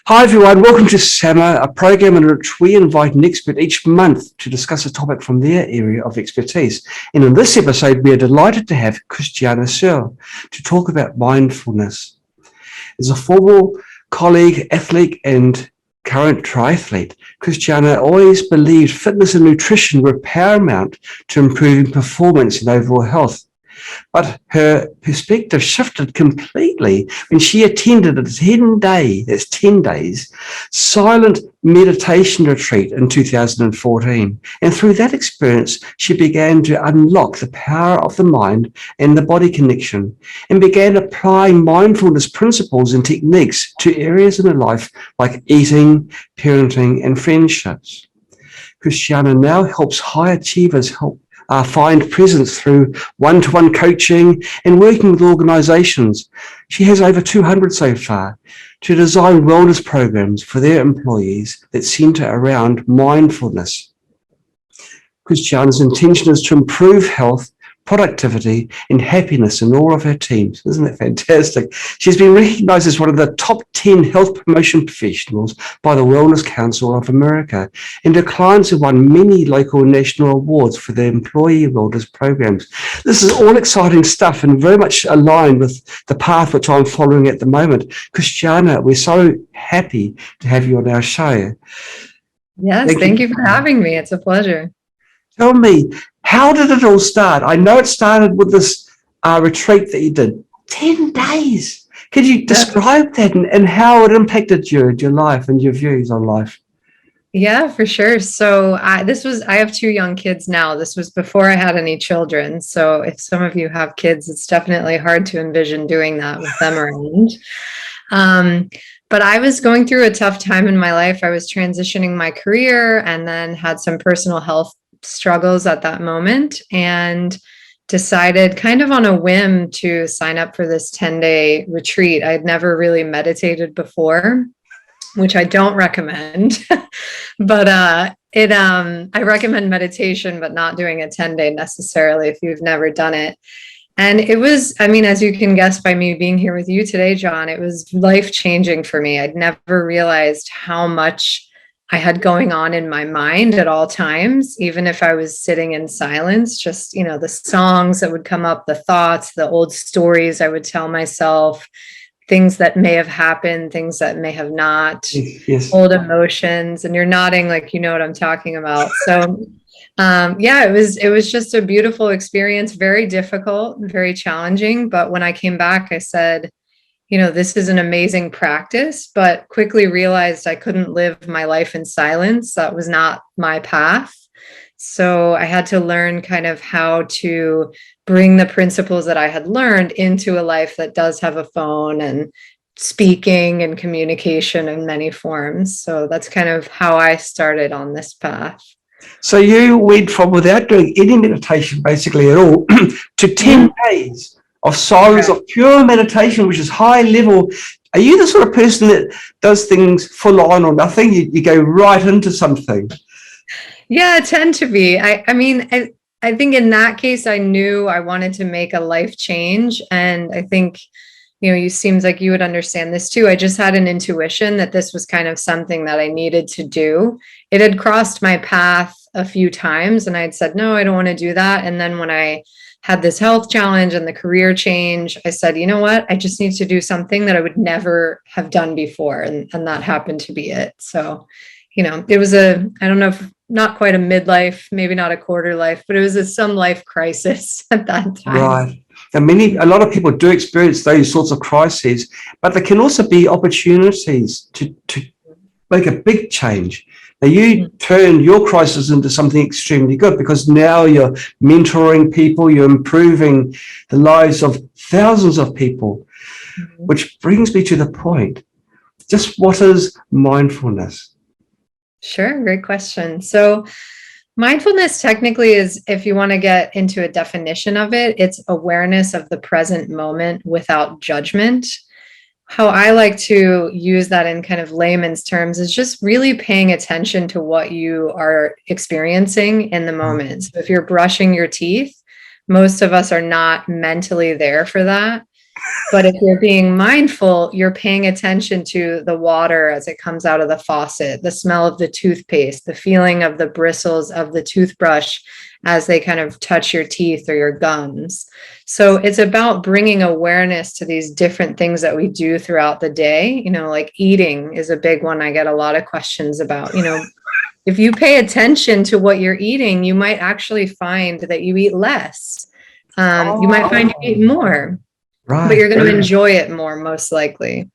Hi everyone, welcome to Summer, a program in which we invite an expert each month to discuss a topic from their area of expertise. And in this episode, we are delighted to have Christiana Serle to talk about mindfulness. As a former colleague, athlete, and current triathlete, Christiana always believed fitness and nutrition were paramount to improving performance and overall health. But her perspective shifted completely when she attended a 10 days, silent meditation retreat in 2014. And through that experience, she began to unlock the power of the mind and the body connection and began applying mindfulness principles and techniques to areas in her life like eating, parenting, and friendships. Christiana now helps high achievers find presence through one-to-one coaching and working with organizations. She has over 200 so far to design wellness programs for their employees that center around mindfulness. Christiana's intention is to improve health, productivity, and happiness in all of her teams. Isn't that fantastic? She's been recognized as one of the top 10 health promotion professionals by the Wellness Council of America, and her clients have won many local and national awards for their employee wellness programs. This is all exciting stuff and very much aligned with the path which I'm following at the moment. Christiana, we're so happy to have you on our show. Yes, thank you for having me. It's a pleasure. Tell me, how did it all start? I know it started with this retreat that you did, 10 days. Could you describe that and how it impacted your life and your views on life? Yeah, for sure. So I have two young kids now. This was before I had any children. So if some of you have kids, it's definitely hard to envision doing that with them around. But I was going through a tough time in my life. I was transitioning my career and then had some personal health struggles at that moment and decided kind of on a whim to sign up for this 10-day retreat. I'd never really meditated before, which I don't recommend, but I recommend meditation, but not doing a 10-day necessarily if you've never done it. And it was, as you can guess by me being here with you today, John, it was life-changing for me. I'd never realized how much I had going on in my mind at all times, even if I was sitting in silence, just, the songs that would come up, the thoughts, the old stories I would tell myself, things that may have happened, things that may have not, yes. Old emotions. And you're nodding like you know what I'm talking about. So it was just a beautiful experience, very difficult, very challenging. But when I came back, I said, this is an amazing practice, but quickly realized I couldn't live my life in silence. That was not my path. So I had to learn kind of how to bring the principles that I had learned into a life that does have a phone and speaking and communication in many forms. So that's kind of how I started on this path. So you went from without doing any meditation basically at all to 10 days of silence, of pure meditation, which is high level. Are you the sort of person that does things full on or nothing? You go right into something? Yeah, I tend to be. I think in that case, I knew I wanted to make a life change. And I think, you seems like you would understand this too. I just had an intuition that this was kind of something that I needed to do. It had crossed my path a few times and I'd said, no, I don't want to do that. And then when I had this health challenge and the career change, I said, you know what, I just need to do something that I would never have done before. And that happened to be it. So, it was I don't know if not quite a midlife, maybe not a quarter life, but it was some life crisis at that time. Right. And a lot of people do experience those sorts of crises, but there can also be opportunities to make a big change. Now you turned your crisis into something extremely good because now you're mentoring people, you're improving the lives of thousands of people, which brings me to the point. Just what is mindfulness? Sure, great question. So mindfulness technically is, if you want to get into a definition of it, it's awareness of the present moment without judgment. How I like to use that in kind of layman's terms is just really paying attention to what you are experiencing in the moment. So if you're brushing your teeth, most of us are not mentally there for that. But if you're being mindful, you're paying attention to the water as it comes out of the faucet, the smell of the toothpaste, the feeling of the bristles of the toothbrush as they kind of touch your teeth or your gums. So it's about bringing awareness to these different things that we do throughout the day. Like eating is a big one I get a lot of questions about. If you pay attention to what you're eating, you might actually find that you eat less. You might find you eat more. But you're going to enjoy it more, most likely.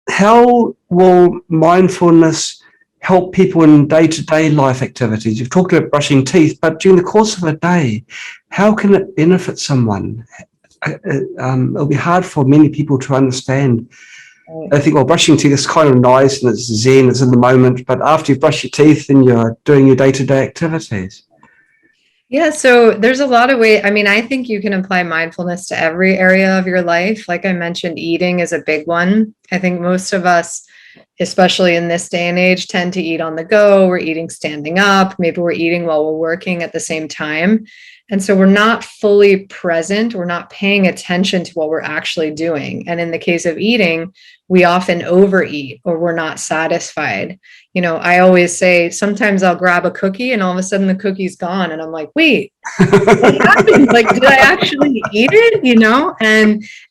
How will mindfulness help people in day-to-day life activities? You've talked about brushing teeth, but during the course of a day, how can it benefit someone? It'll be hard for many people to understand. I think, well, brushing teeth is kind of nice and it's zen, it's in the moment, but after you brush your teeth and you're doing your day-to-day activities. Yeah, so there's a lot of ways. I mean, I think you can apply mindfulness to every area of your life. Like I mentioned, eating is a big one. I think most of us, especially in this day and age, tend to eat on the go. We're eating standing up. Maybe we're eating while we're working at the same time. And so we're not fully present. We're not paying attention to what we're actually doing. And in the case of eating, we often overeat or we're not satisfied. I always say sometimes I'll grab a cookie and all of a sudden the cookie's gone. And I'm like, wait, what happened? Like, did I actually eat it?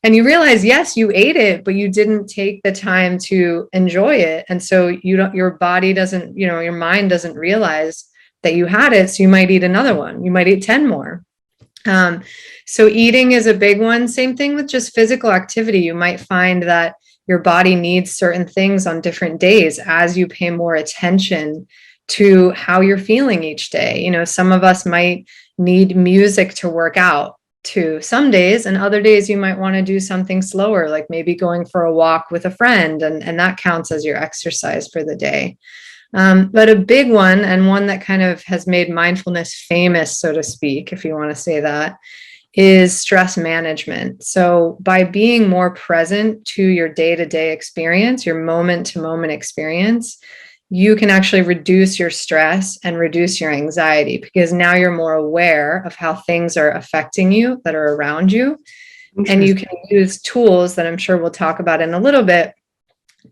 And you realize, yes, you ate it, but you didn't take the time to enjoy it. And so your body doesn't, your mind doesn't realize that you had it. So you might eat another one. You might eat 10 more. So eating is a big one. Same thing with just physical activity. You might find that your body needs certain things on different days as you pay more attention to how you're feeling each day. Some of us might need music to work out to some days, and other days you might want to do something slower, like maybe going for a walk with a friend, and that counts as your exercise for the day. But a big one, and one that kind of has made mindfulness famous, so to speak, if you want to say that, is stress management. So by being more present to your day-to-day experience, your moment-to-moment experience, you can actually reduce your stress and reduce your anxiety, because now you're more aware of how things are affecting you that are around you. And you can use tools that I'm sure we'll talk about in a little bit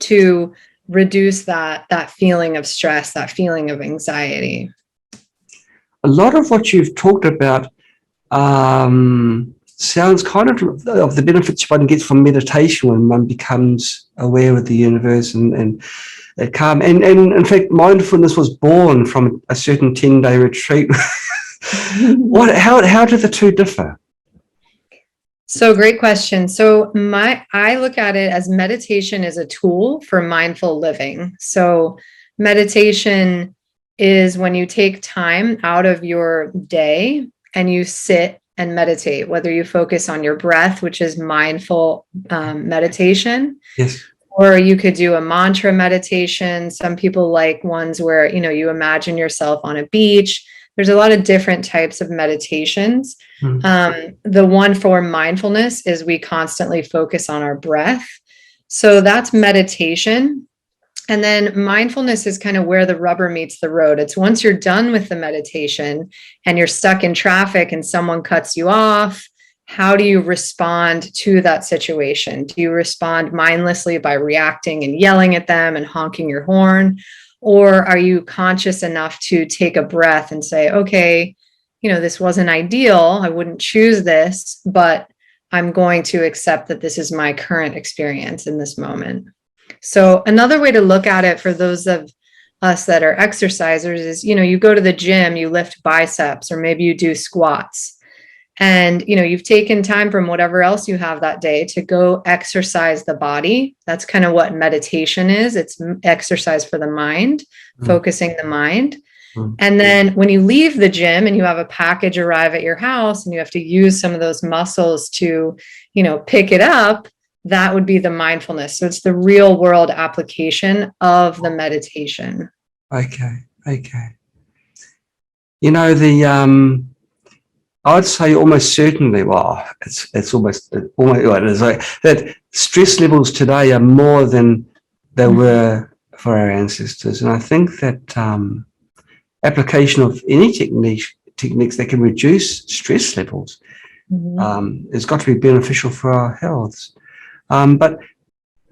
to reduce that feeling of stress, that feeling of anxiety. A lot of what you've talked about sounds kind of the benefits one gets from meditation when one becomes aware of the universe and calm. And in fact, mindfulness was born from a certain 10-day retreat. How do the two differ? So great question. So I look at it as meditation is a tool for mindful living. So meditation is when you take time out of your day and you sit and meditate, whether you focus on your breath, which is mindful meditation. Yes. Or you could do a mantra meditation. Some people like ones where, you imagine yourself on a beach. There's a lot of different types of meditations. The one for mindfulness is we constantly focus on our breath. So that's meditation. And then mindfulness is kind of where the rubber meets the road. It's once you're done with the meditation and you're stuck in traffic and someone cuts you off, how do you respond to that situation? Do you respond mindlessly by reacting and yelling at them and honking your horn? Or are you conscious enough to take a breath and say, okay, this wasn't ideal. I wouldn't choose this, but I'm going to accept that this is my current experience in this moment. So another way to look at it for those of us that are exercisers is, you go to the gym, you lift biceps, or maybe you do squats. And, you've taken time from whatever else you have that day to go exercise the body. That's kind of what meditation is. It's exercise for the mind, focusing the mind. And then when you leave the gym and you have a package arrive at your house and you have to use some of those muscles to, pick it up, that would be the mindfulness. So it's the real world application of the meditation. Okay. I'd say almost certainly, it's almost it is like that stress levels today are more than they were for our ancestors. And I think that application of any techniques that can reduce stress levels It's got to be beneficial for our health. But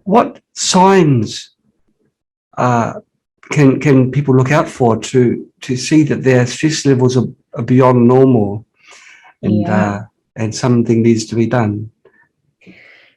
what signs can people look out for to see that their stress levels are beyond normal, and something needs to be done?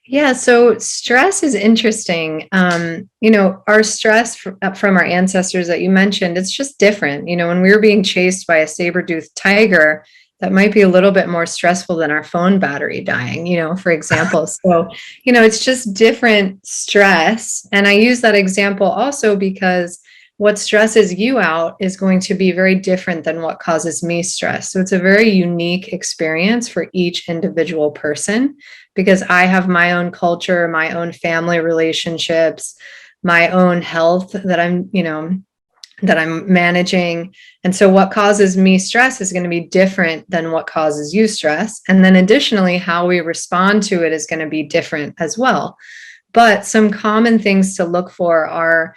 Yeah, so stress is interesting. Our stress from our ancestors that you mentioned, it's just different. When we were being chased by a saber-toothed tiger, that might be a little bit more stressful than our phone battery dying, for example. So, it's just different stress. And I use that example also because what stresses you out is going to be very different than what causes me stress. So it's a very unique experience for each individual person, because I have my own culture, my own family relationships, my own health that I'm managing. And so what causes me stress is going to be different than what causes you stress. And then additionally, how we respond to it is going to be different as well. But some common things to look for are,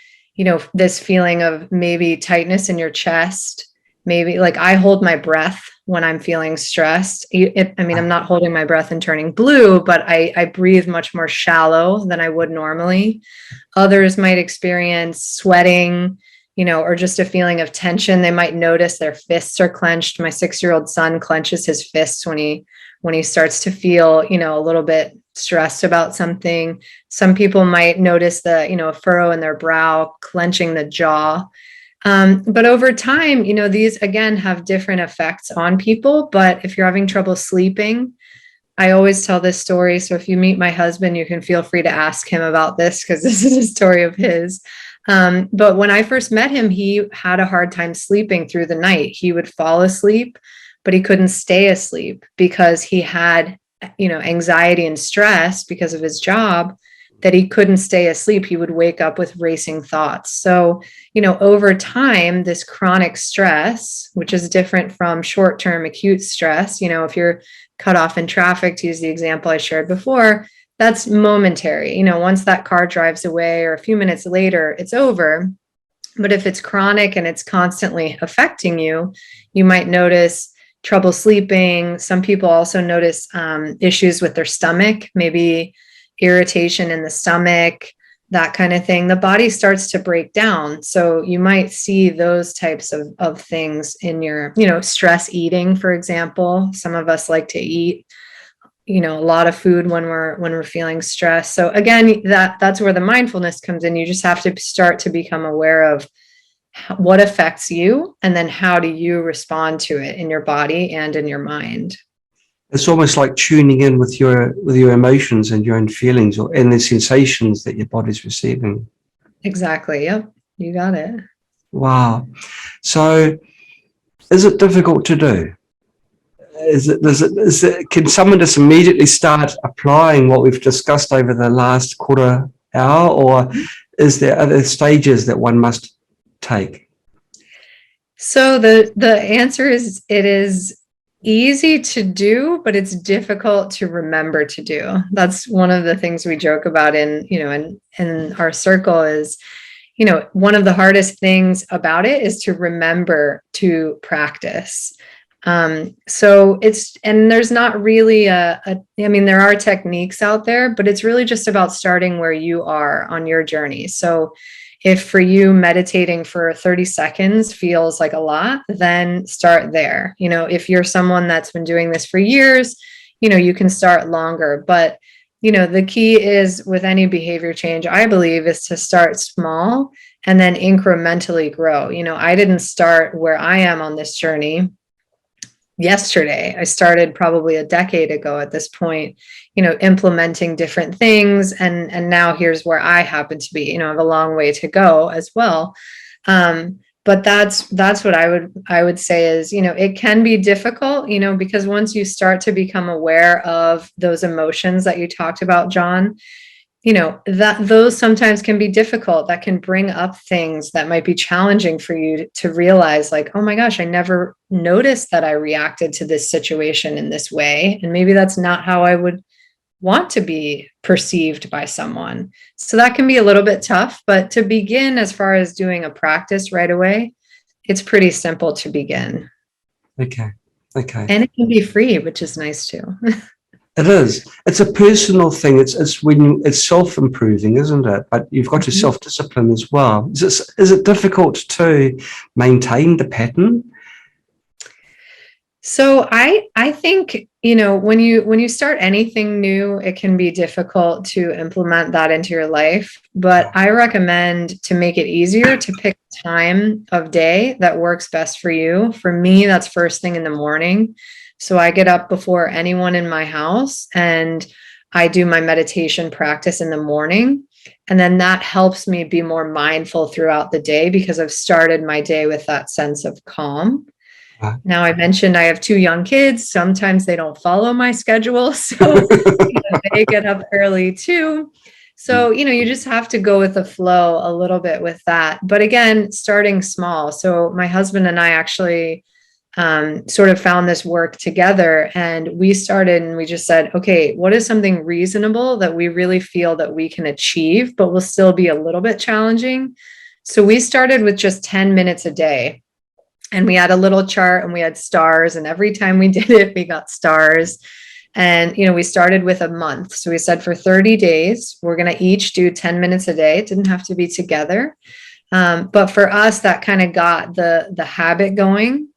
this feeling of maybe tightness in your chest. Maybe like I hold my breath when I'm feeling stressed. I'm not holding my breath and turning blue, but I breathe much more shallow than I would normally. Others might experience sweating, or just a feeling of tension. They might notice their fists are clenched. My 6-year-old son clenches his fists when he starts to feel, a little bit stressed about something. Some people might notice a furrow in their brow, clenching the jaw. But over time, these again have different effects on people. But if you're having trouble sleeping, I always tell this story. So if you meet my husband, you can feel free to ask him about this, because this is a story of his. But when I first met him, he had a hard time sleeping through the night. He would fall asleep, but he couldn't stay asleep because he had, anxiety and stress because of his job, that he couldn't stay asleep. He would wake up with racing thoughts. So, over time, this chronic stress, which is different from short-term acute stress, if you're cut off in traffic, to use the example I shared before, that's momentary. Once that car drives away or a few minutes later, it's over. But if it's chronic and it's constantly affecting you, you might notice trouble sleeping. Some people also notice issues with their stomach, maybe irritation in the stomach, that kind of thing. The body starts to break down. So you might see those types of things in your, stress eating, for example. Some of us like to eat, a lot of food when we're feeling stressed. So again, that's where the mindfulness comes in. You just have to start to become aware of what affects you, and then how do you respond to it in your body and in your mind. It's almost like tuning in with your emotions and your own feelings, and the sensations that your body's receiving. Exactly. Yep. You got it. Wow. So is it difficult to do? Can someone just immediately start applying what we've discussed over the last quarter hour, or is there other stages that one must take? So the answer is, it is easy to do, but it's difficult to remember to do. That's one of the things we joke about in our circle is, one of the hardest things about it is to remember to practice. So there's not really there are techniques out there, but it's really just about starting where you are on your journey. So if for you meditating for 30 seconds feels like a lot, then start there. If you're someone that's been doing this for years, you can start longer. But, the key is with any behavior change, I believe, is to start small and then incrementally grow. I didn't start where I am on this journey yesterday. I started probably a decade ago at this point, implementing different things. And now here's where I happen to be, I have a long way to go as well. But that's what I would say is, it can be difficult, because once you start to become aware of those emotions that you talked about, John, that those sometimes can be difficult. That can bring up things that might be challenging for you to realize, like, oh my gosh, I never noticed that I reacted to this situation in this way. And maybe that's not how I would want to be perceived by someone. So that can be a little bit tough, but to begin, as far as doing a practice right away, it's pretty simple to begin. Okay. Okay. And it can be free, which is nice too. It is. It's a personal thing. It's when it's self-improving, isn't it? But you've got to Mhm. self-discipline as well. Is it difficult to maintain the pattern? So I think, when you start anything new, it can be difficult to implement that into your life, but I recommend to make it easier to pick a time of day that works best for you. For me, that's first thing in the morning. So I get up before anyone in my house and I do my meditation practice in the morning. And then that helps me be more mindful throughout the day because I've started my day with that sense of calm. Right. Now, I mentioned I have two young kids. Sometimes they don't follow my schedule. So they get up early too. So, you just have to go with the flow a little bit with that. But again, starting small. So my husband and I actually sort of found this work together and we started and we just said, okay, what is something reasonable that we really feel that we can achieve, but will still be a little bit challenging? So we started with just 10 minutes a day. And we had a little chart and we had stars. And every time we did it, we got stars. And, we started with a month. So we said for 30 days, we're going to each do 10 minutes a day. It didn't have to be together. But for us, that kind of got the habit going.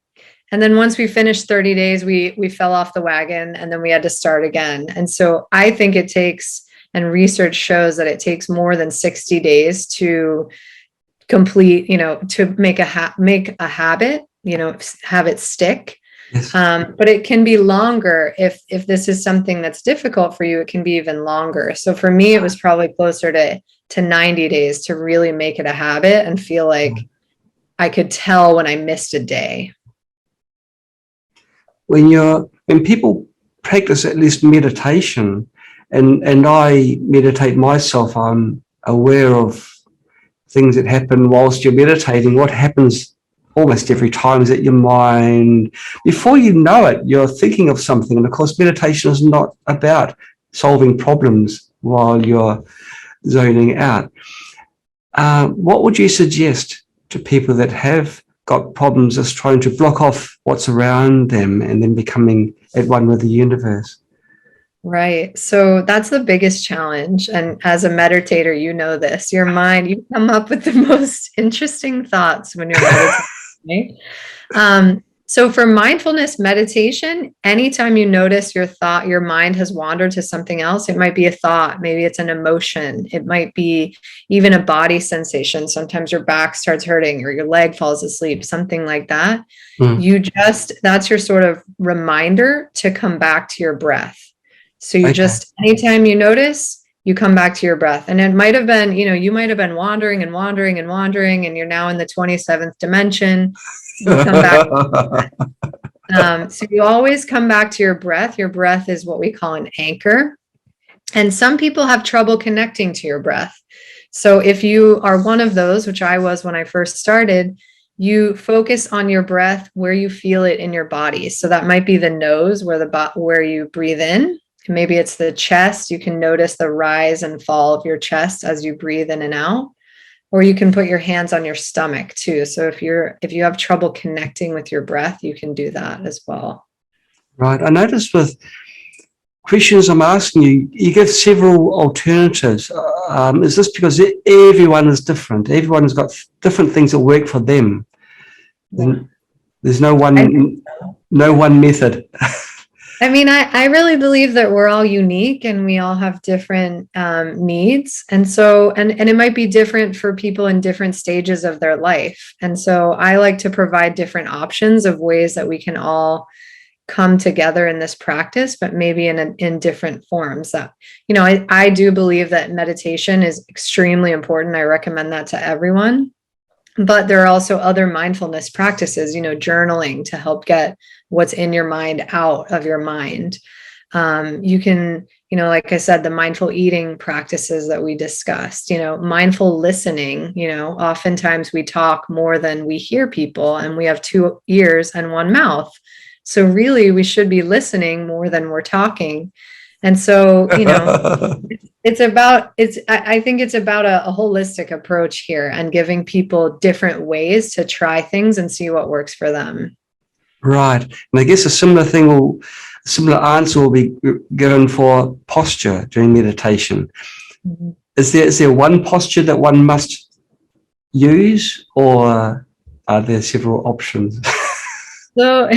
And then once we finished 30 days, we fell off the wagon and then we had to start again. And so I think it takes, and research shows that it takes more than 60 days to complete, to make a habit, have it stick. Yes. But it can be longer if this is something that's difficult for you. It can be even longer. So for me, it was probably closer to 90 days to really make it a habit and feel like I could tell when I missed a day. When people practice at least meditation, and I meditate myself, I'm aware of things that happen whilst you're meditating. What happens almost every time is that your mind, before you know it, you're thinking of something. And of course, meditation is not about solving problems while you're zoning out. What would you suggest to people that have got problems just trying to block off what's around them and then becoming at one with the universe? Right. So that's the biggest challenge. And as a meditator, you know this, your mind, you come up with the most interesting thoughts when you're meditating. Right? So for mindfulness meditation, anytime you notice your mind has wandered to something else, it might be a thought, maybe it's an emotion, it might be even a body sensation. Sometimes your back starts hurting or your leg falls asleep, something like that. Mm. That's your sort of reminder to come back to your breath. So Okay. anytime you notice, you come back to your breath. And it might have been, you might have been wandering and wandering and wandering, and you're now in the 27th dimension. You come back. So you always come back to your breath. Your breath is what we call an anchor. And some people have trouble connecting to your breath. So if you are one of those, which I was when I first started, you focus on your breath where you feel it in your body. So that might be the nose where you breathe in. Maybe it's the chest. You can notice the rise and fall of your chest as you breathe in and out. Or you can put your hands on your stomach too. So if you have trouble connecting with your breath, you can do that as well. Right. I noticed with questions I'm asking you, you give several alternatives. Is this because everyone is different? Everyone's got different things that work for them. Yeah. There's no I think one, so. no one method. I mean, I really believe that we're all unique and we all have different needs. And so, and it might be different for people in different stages of their life. And so I like to provide different options of ways that we can all come together in this practice, but maybe in different forms. That, I do believe that meditation is extremely important. I recommend that to everyone. But there are also other mindfulness practices, journaling to help get what's in your mind out of your mind. You can, like I said, the mindful eating practices that we discussed, mindful listening, oftentimes we talk more than we hear people, and we have two ears and one mouth. So really, we should be listening more than we're talking. And so, I think it's about a holistic approach here and giving people different ways to try things and see what works for them. Right. And I guess a similar answer will be given for posture during meditation. Mhm. Is there one posture that one must use, or are there several options? So,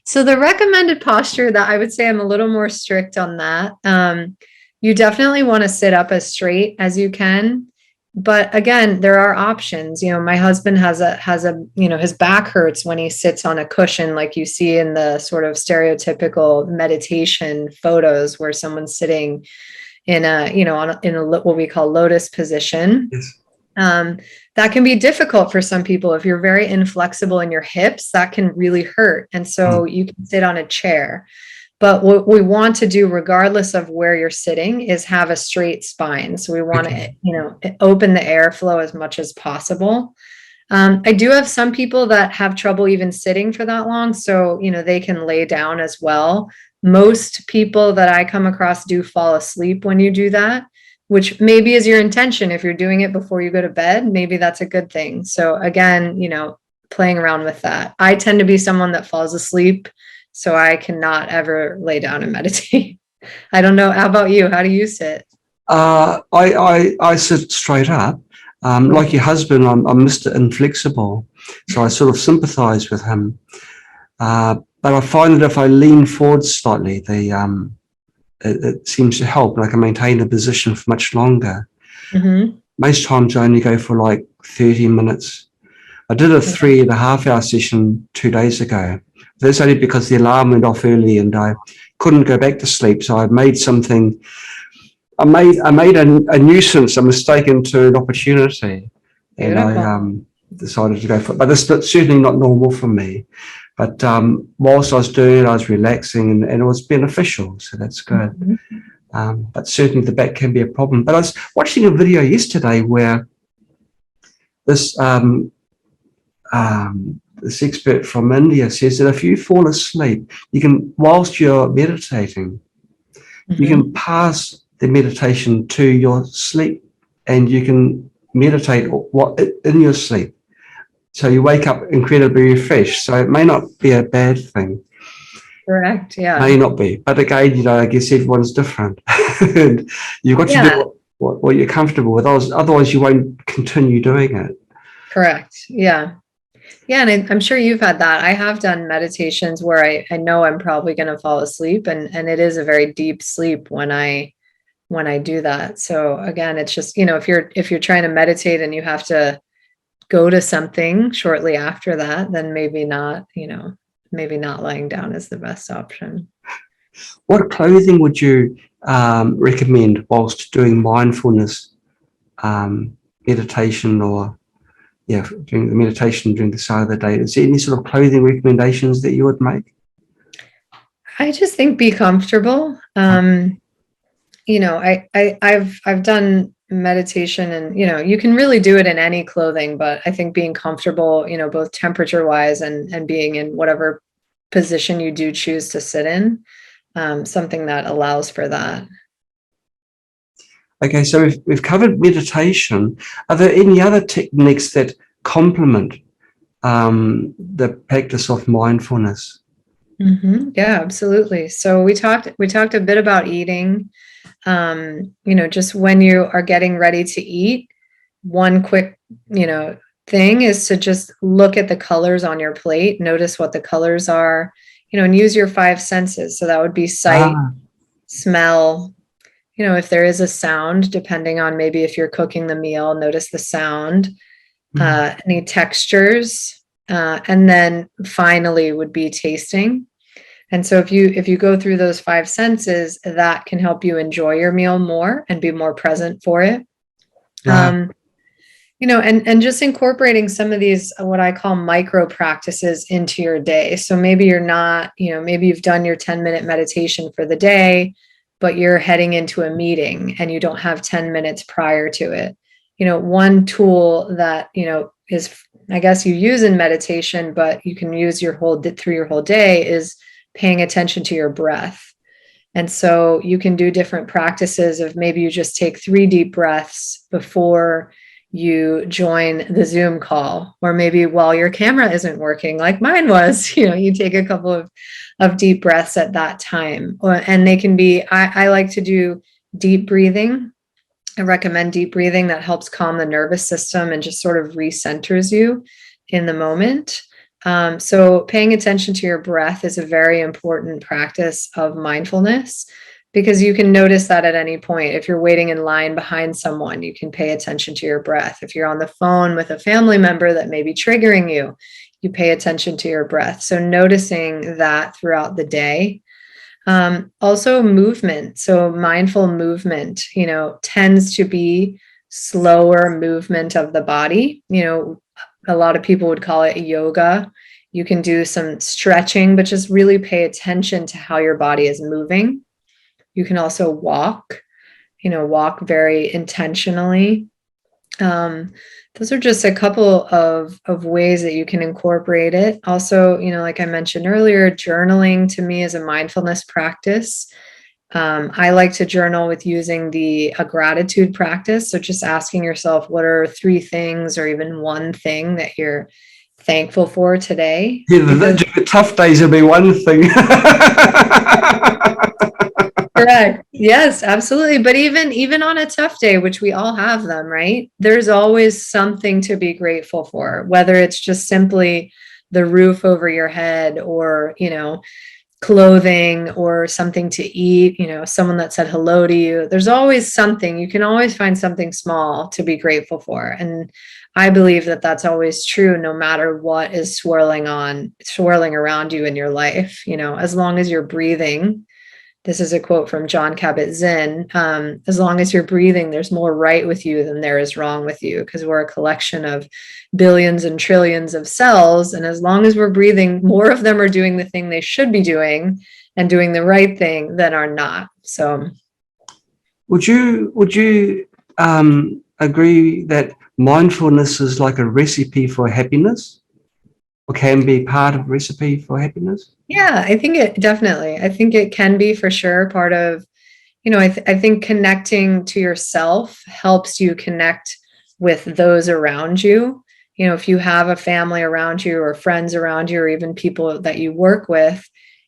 so the recommended posture that I would say I'm a little more strict on that. You definitely want to sit up as straight as you can. But again, there are options. My husband has a, his back hurts when he sits on a cushion, like you see in the sort of stereotypical meditation photos where someone's sitting in a, what we call lotus position. Yes. That can be difficult for some people. If you're very inflexible in your hips, that can really hurt. And so you can sit on a chair. But what we want to do, regardless of where you're sitting, is have a straight spine. So we want to, open the airflow as much as possible. I do have some people that have trouble even sitting for that long. So, they can lay down as well. Most people that I come across do fall asleep when you do that, which maybe is your intention. If you're doing it before you go to bed, maybe that's a good thing. So again, playing around with that. I tend to be someone that falls asleep, so I cannot ever lay down and meditate. I don't know. How about you? How do you sit? I sit straight up. Like your husband, I'm Mr. Inflexible, so I sort of sympathise with him. But I find that if I lean forward slightly, it seems to help, and I can maintain the position for much longer. Mm-hmm. Most times I only go for like 30 minutes. I did a 3.5-hour session 2 days ago. That's only because the alarm went off early and I couldn't go back to sleep. So I made a nuisance, a mistake into an opportunity. Beautiful. And I decided to go for it. But that's certainly not normal for me. But whilst I was doing it, I was relaxing and it was beneficial. So that's good. Mm-hmm. But certainly the back can be a problem. But I was watching a video yesterday where this this expert from India says that if you fall asleep, you can, whilst you're meditating, you can pass the meditation to your sleep, and you can meditate in your sleep. So you wake up incredibly refreshed. So it may not be a bad thing. Correct. Yeah. May not be. But again, I guess everyone's different. And you've got to do what you're comfortable with. Otherwise, you won't continue doing it. Correct. Yeah. Yeah. And I'm sure you've had that. I have done meditations where I know I'm probably going to fall asleep, and it is a very deep sleep when I do that. So again, it's just, if you're trying to meditate and you have to go to something shortly after that, then maybe not lying down is the best option. What clothing would you recommend whilst doing mindfulness meditation, or during the meditation during the start of the day? Is there any sort of clothing recommendations that you would make? I just think be comfortable. I've done meditation, and you can really do it in any clothing, but I think being comfortable, both temperature wise and being in whatever position you do choose to sit in, something that allows for that. Okay, so we've covered meditation. Are there any other techniques that complement the practice of mindfulness? Mm-hmm. Yeah, absolutely. So we talked a bit about eating. Just when you are getting ready to eat, one quick, thing is to just look at the colors on your plate, notice what the colors are, and use your 5 senses. So that would be sight, smell, if there is a sound, depending on maybe if you're cooking the meal, notice the sound, any textures, and then finally would be tasting. And so if you go through those 5 senses, that can help you enjoy your meal more and be more present for it. And just incorporating some of these, what I call micro practices, into your day. So maybe you're not, maybe you've done your 10-minute meditation for the day, but you're heading into a meeting and you don't have 10 minutes prior to it. One tool that, is, I guess, you use in meditation, but you can use through your whole day, is paying attention to your breath. And so you can do different practices of maybe you just take 3 deep breaths before you join the Zoom call, or maybe while your camera isn't working, like mine was, you take a couple of deep breaths at that time. And they can be, I like to do deep breathing. I recommend deep breathing that helps calm the nervous system and just sort of recenters you in the moment. So paying attention to your breath is a very important practice of mindfulness, because you can notice that at any point. If you're waiting in line behind someone, you can pay attention to your breath. If you're on the phone with a family member that may be triggering you, you pay attention to your breath. So noticing that throughout the day. Also movement. So mindful movement, tends to be slower movement of the body. A lot of people would call it yoga. You can do some stretching, but just really pay attention to how your body is moving. You can also walk very intentionally. Those are just a couple of ways that you can incorporate it. Also, like I mentioned earlier, journaling to me is a mindfulness practice. I like to journal with using a gratitude practice. So just asking yourself, what are 3 things or even one thing that you're thankful for today? Yeah, the tough days will be one thing. Correct. Yes, absolutely. But even on a tough day, which we all have them, right? There's always something to be grateful for, whether it's just simply the roof over your head, or, clothing, or something to eat, someone that said hello to you. There's always something. You can always find something small to be grateful for. And I believe that that's always true, no matter what is swirling around you in your life, as long as you're breathing. This is a quote from Jon Kabat-Zinn. As long as you're breathing, there's more right with you than there is wrong with you, because we're a collection of billions and trillions of cells. And as long as we're breathing, more of them are doing the thing they should be doing and doing the right thing than are not. So would you agree that mindfulness is like a recipe for happiness, or can be part of a recipe for happiness? yeah, I think it can be, for sure, part of, I think connecting to yourself helps you connect with those around you. If you have a family around you, or friends around you, or even people that you work with,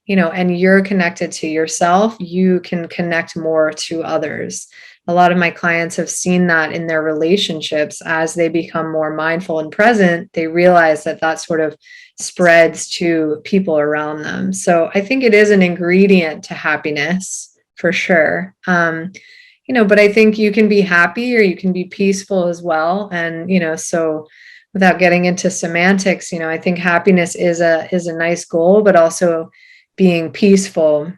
and you're connected to yourself, you can connect more to others. A lot of my clients have seen that in their relationships. As they become more mindful and present, they realize that sort of spreads to people around them. So I think it is an ingredient to happiness, for sure. But I think you can be happy, or you can be peaceful as well. And, so without getting into semantics, I think happiness is a nice goal, but also being peaceful,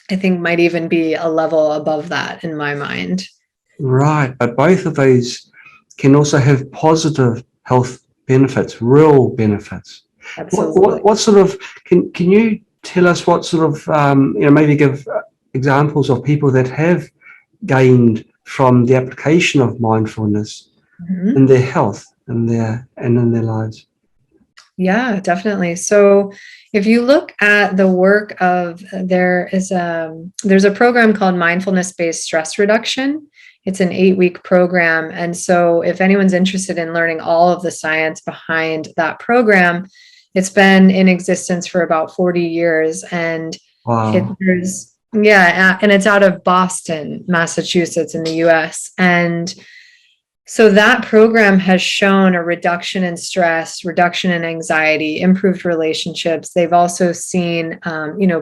I think, might even be a level above that in my mind. Right, but both of these can also have positive health benefits, real benefits. Absolutely. What sort of, can you tell us what sort of, maybe give examples of people that have gained from the application of mindfulness Mhm. in their health and in their lives? Yeah, definitely. So if you look at the work of, there's a program called Mindfulness-Based Stress Reduction. It's an 8-week program. And so if anyone's interested in learning all of the science behind that program, it's been in existence for about 40 years. And Wow. and it's out of Boston, Massachusetts, in the US. And so that program has shown a reduction in stress, reduction in anxiety, improved relationships. They've also seen,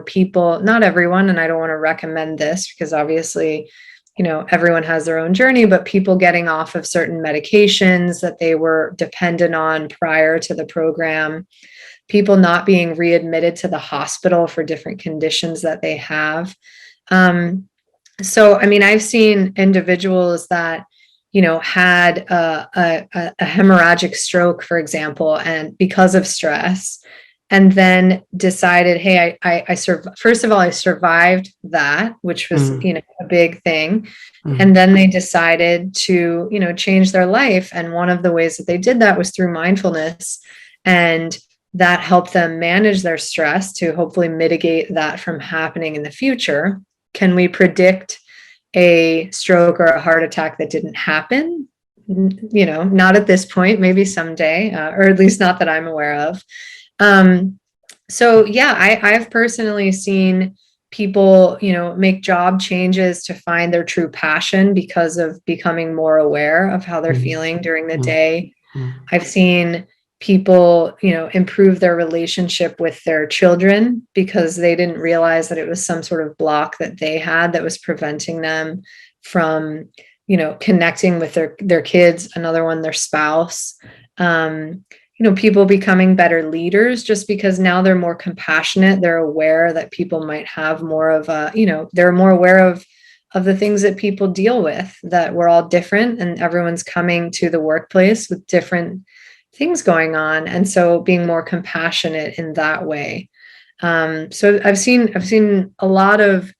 people, not everyone, and I don't want to recommend this, because obviously, everyone has their own journey, but people getting off of certain medications that they were dependent on prior to the program, people not being readmitted to the hospital for different conditions that they have. So, I've seen individuals that, had a hemorrhagic stroke, for example, and because of stress, and then decided, hey, first of all, I survived that, which was, a big thing. And then they decided to, change their life. And one of the ways that they did that was through mindfulness. And that helped them manage their stress to hopefully mitigate that from happening in the future. Can we predict a stroke or a heart attack that didn't happen? not at this point, maybe someday, or at least not that I'm aware of. So yeah, I've personally seen people, make job changes to find their true passion because of becoming more aware of how they're feeling during the day. I've seen people, improve their relationship with their children because they didn't realize that it was some sort of block that they had that was preventing them from, connecting with their kids, another one, their spouse. People becoming better leaders just because now they're more compassionate. They're aware that people might have more of they're more aware of the things that people deal with, that we're all different and everyone's coming to the workplace with different things going on. And so being more compassionate in that way. So I've seen a lot of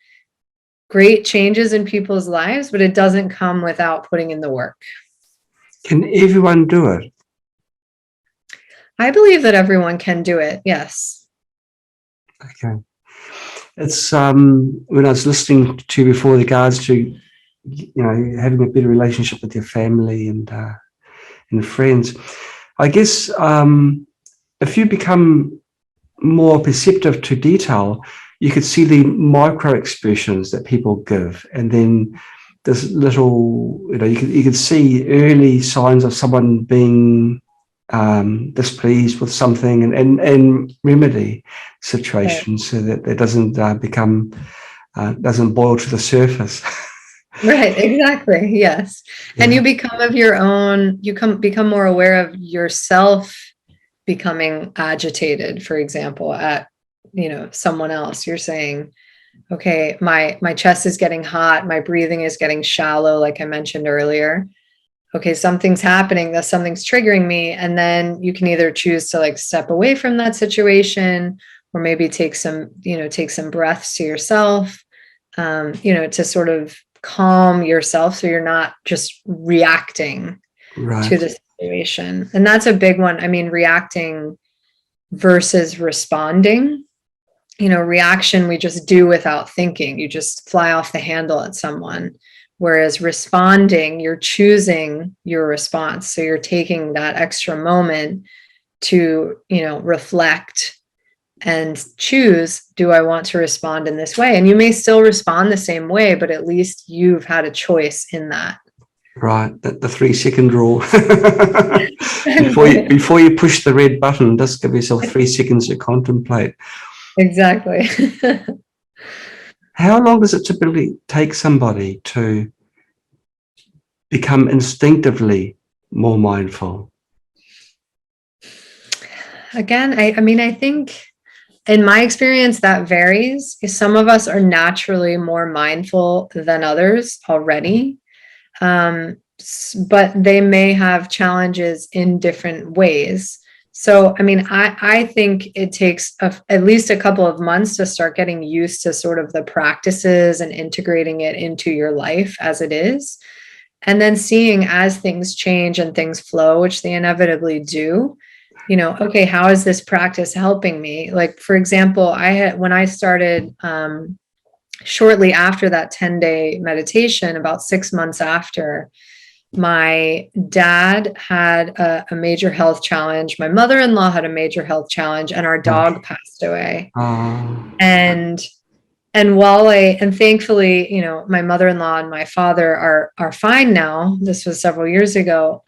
great changes in people's lives, but it doesn't come without putting in the work. Can everyone do it? I believe that everyone can do it. Yes. Okay. It's when I was listening to you before, regards to having a better relationship with your family and friends. I guess if you become more perceptive to detail, you could see the micro expressions that people give, and then this little, you could see early signs of someone being displeased with something, and remedy situations so that it doesn't doesn't boil to the surface. Right, exactly. Yes. Yeah. And you become more aware of yourself becoming agitated, for example, at someone else. You're saying, okay, my chest is getting hot, my breathing is getting shallow, like I mentioned earlier. Okay, something's happening, that something's triggering me. And then you can either choose to step away from that situation, or maybe take some breaths to yourself, to sort of calm yourself so you're not just reacting to the situation. And that's a big one. I mean, reacting versus responding. Reaction, we just do without thinking. You just fly off the handle at someone. Whereas responding, you're choosing your response. So you're taking that extra moment to, reflect and choose, do I want to respond in this way? And you may still respond the same way, but at least you've had a choice in that. Right, the 3-second rule. before you push the red button, just give yourself 3 seconds to contemplate. Exactly. How long does it typically take somebody to become instinctively more mindful? Again, I think in my experience that varies. Some of us are naturally more mindful than others already. But they may have challenges in different ways. So, I think it takes at least a couple of months to start getting used to sort of the practices and integrating it into your life as it is. And then seeing as things change and things flow, which they inevitably do, okay, how is this practice helping me? Like, for example, when I started, shortly after that 10-day meditation, about 6 months after, my dad had a major health challenge. My mother-in-law had a major health challenge, and our dog passed away. And thankfully, my mother-in-law and my father are fine now. This was several years ago.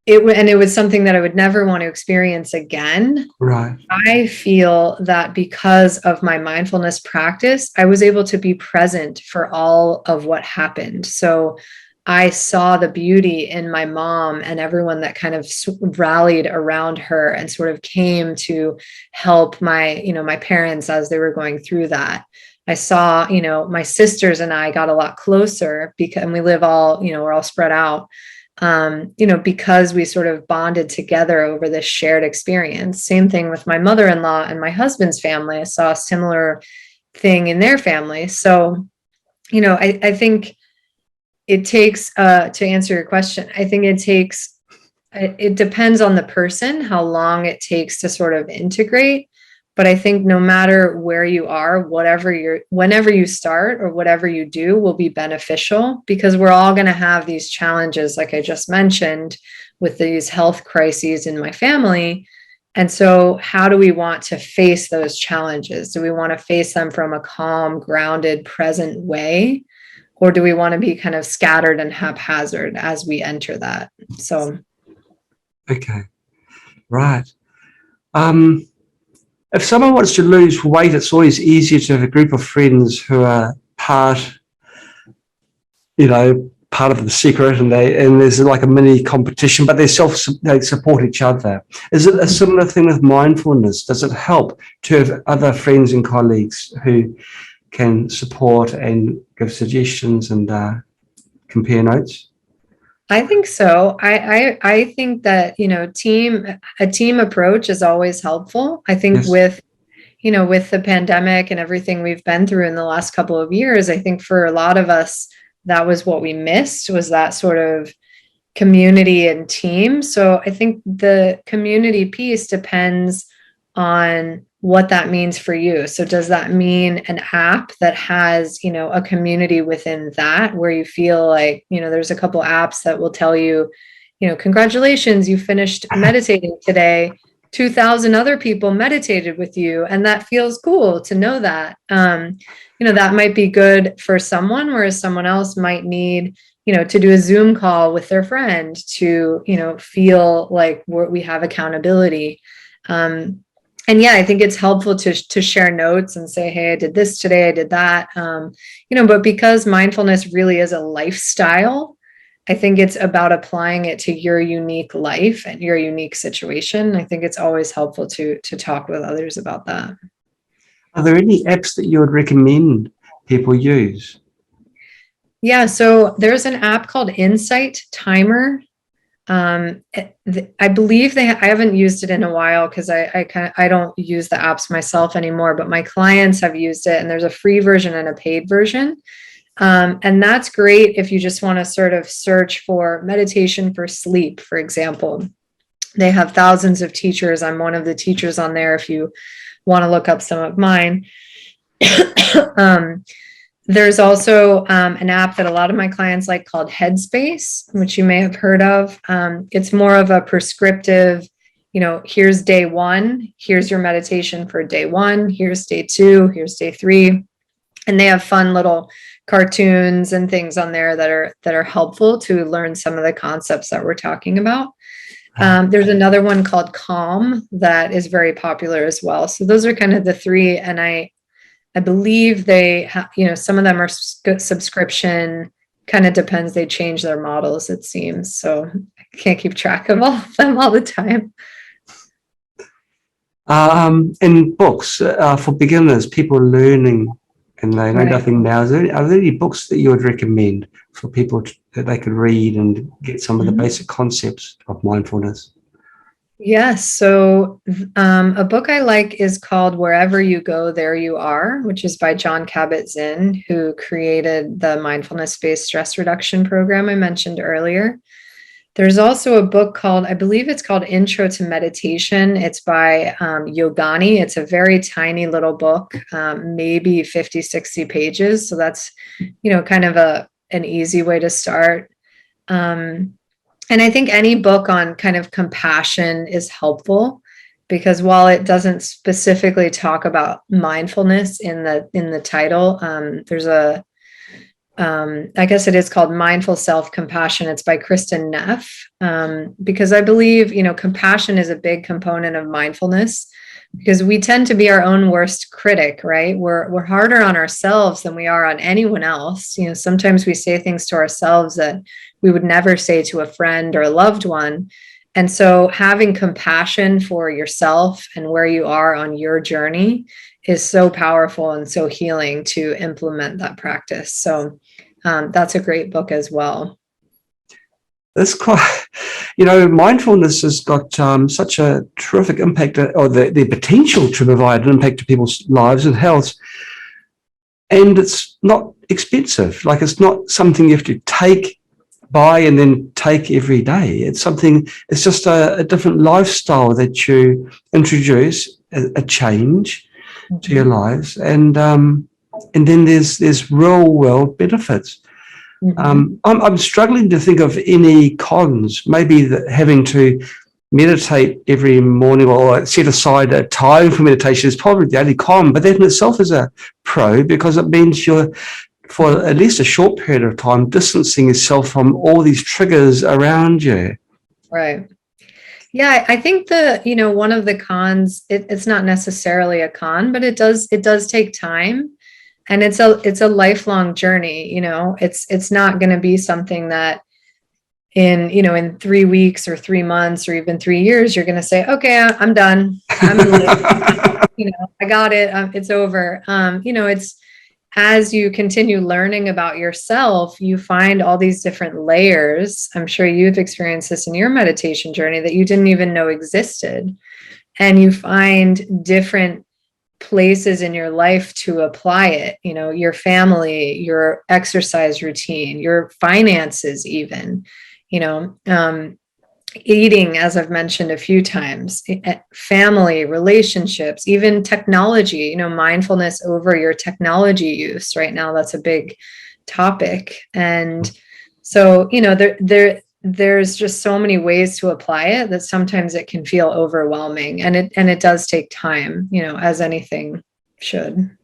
It was something that I would never want to experience again. Right. I feel that because of my mindfulness practice, I was able to be present for all of what happened. So I saw the beauty in my mom and everyone that kind of rallied around her and sort of came to help my parents as they were going through that. I saw, my sisters and I got a lot closer and we live we're all spread out. Because we sort of bonded together over this shared experience. Same thing with my mother-in-law and my husband's family. I saw a similar thing in their family. So, I think it takes, to answer your question, I think it depends on the person, how long it takes to sort of integrate. But I think no matter where you are, whenever you start or whatever you do will be beneficial, because we're all going to have these challenges, like I just mentioned, with these health crises in my family. And so how do we want to face those challenges? Do we want to face them from a calm, grounded, present way? Or do we want to be kind of scattered and haphazard as we enter that? So. Okay, right. If someone wants to lose weight, it's always easier to have a group of friends who are part of the secret, and there's like a mini competition, but they support each other. Is it a similar thing with mindfulness? Does it help to have other friends and colleagues who can support and give suggestions and compare notes? I think so. I think that, a team approach is always helpful. I think Yes. with the pandemic and everything we've been through in the last couple of years, I think for a lot of us, that was what we missed, was that sort of community and team. So I think the community piece depends on what that means for you. So does that mean an app that has, a community within that, where you feel like, there's a couple apps that will tell you, congratulations, you finished meditating today. 2,000 other people meditated with you. And that feels cool to know that. That might be good for someone, whereas someone else might need, to do a Zoom call with their friend to, feel like we have accountability. And yeah, I think it's helpful to share notes and say, hey, I did this today, I did that. But because mindfulness really is a lifestyle, I think it's about applying it to your unique life and your unique situation. I think it's always helpful to talk with others about that. Are there any apps that you would recommend people use? Yeah, so there's an app called Insight Timer. I believe I haven't used it in a while because I don't use the apps myself anymore, but my clients have used it, and there's a free version and a paid version. And that's great if you just want to sort of search for meditation for sleep, for example. They have thousands of teachers. I'm one of the teachers on there if you want to look up some of mine. There's also an app that a lot of my clients like called Headspace, which you may have heard of. It's more of a prescriptive, here's day one, here's your meditation for day one, here's day two, here's day three. And they have fun little cartoons and things on there that are helpful to learn some of the concepts that we're talking about. There's another one called Calm that is very popular as well. So those are kind of the three. And I believe they have, some of them are subscription, kind of depends. They change their models, it seems. So I can't keep track of all of them all the time. In books for beginners, people learning and they know nothing now, are there any books that you would recommend for people that they could read and get some of the basic concepts of mindfulness? Yes. So a book I like is called Wherever You Go, There You Are, which is by Jon Kabat-Zinn, who created the mindfulness-based stress reduction program I mentioned earlier. There's also a book called, I believe it's called Intro to Meditation. It's by Yogani. It's a very tiny little book, maybe 50, 60 pages. So that's, kind of an easy way to start. And I think any book on kind of compassion is helpful, because while it doesn't specifically talk about mindfulness in the title, there's I guess it is called Mindful Self-Compassion. It's by Kristin Neff, because I believe, compassion is a big component of mindfulness, because we tend to be our own worst critic, right? We're harder on ourselves than we are on anyone else. Sometimes we say things to ourselves that we would never say to a friend or a loved one. And so having compassion for yourself and where you are on your journey is so powerful and so healing to implement that practice. So that's a great book as well. That's quite, mindfulness has got such a terrific impact, or the potential to provide an impact to people's lives and health. And it's not expensive. Like, it's not something you have to buy and then take every day. It's just a different lifestyle that you introduce a change to your lives, and then there's real world benefits. I'm struggling to think of any cons. Maybe having to meditate every morning or set aside a time for meditation is probably the only con, but that in itself is a pro, because it means you're, for at least a short period of time, distancing yourself from all these triggers around you. Right. Yeah, I think one of the cons, it's not necessarily a con, but it does take time, and it's a lifelong journey. It's not going to be something that in 3 weeks or 3 months or even 3 years, you're going to say, okay, I'm done. I got it. It's over. It's, as you continue learning about yourself, you find all these different layers. I'm sure you've experienced this in your meditation journey that you didn't even know existed. And you find different places in your life to apply it, your family, your exercise routine, your finances, even, eating, as I've mentioned a few times, family, relationships, even technology, mindfulness over your technology use. Right now, that's a big topic. And so, there's just so many ways to apply it that sometimes it can feel overwhelming, and it does take time, as anything should.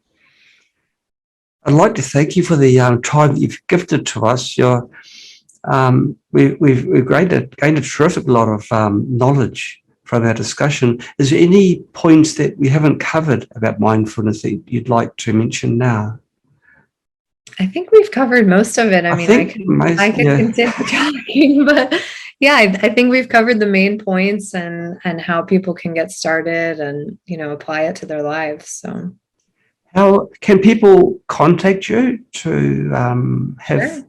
I'd like to thank you for the time that you've gifted to us. We've gained a terrific lot of knowledge from our discussion. Is there any points that we haven't covered about mindfulness that you'd like to mention now? I think we've covered most of it. I could continue talking, but yeah, I think we've covered the main points and how people can get started and, apply it to their lives. So how can people contact you to have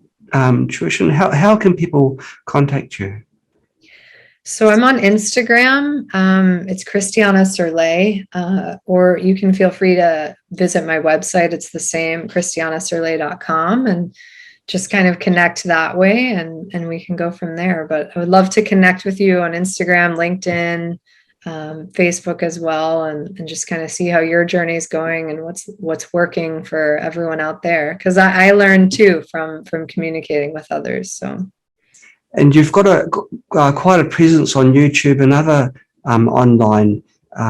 tuition? How can people contact you? So I'm on Instagram. It's Christiana Serle, or you can feel free to visit my website. It's the same, christianaserle.com, and just kind of connect that way, and we can go from there. But I would love to connect with you on Instagram, LinkedIn, Facebook as well, and just kind of see how your journey is going and what's working for everyone out there. Because I learned too from communicating with others. So. And you've got quite a presence on YouTube and other online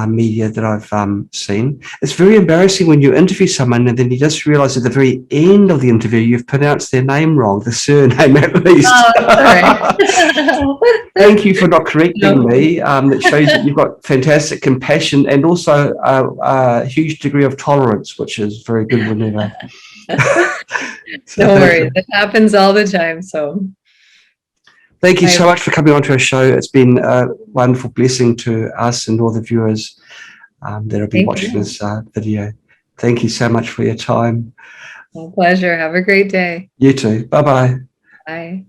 media that I've seen. It's very embarrassing when you interview someone and then you just realise at the very end of the interview you've pronounced their name wrong, the surname at least. Oh, Thank you for not correcting me. That shows that you've got fantastic compassion and also a huge degree of tolerance, which is very good whenever. So no worries, it happens all the time. So. Thank you so much for coming on to our show. It's been a wonderful blessing to us and all the viewers that will be watching this video. Thank you so much for your time. My pleasure. Have a great day. You too. Bye-bye. Bye.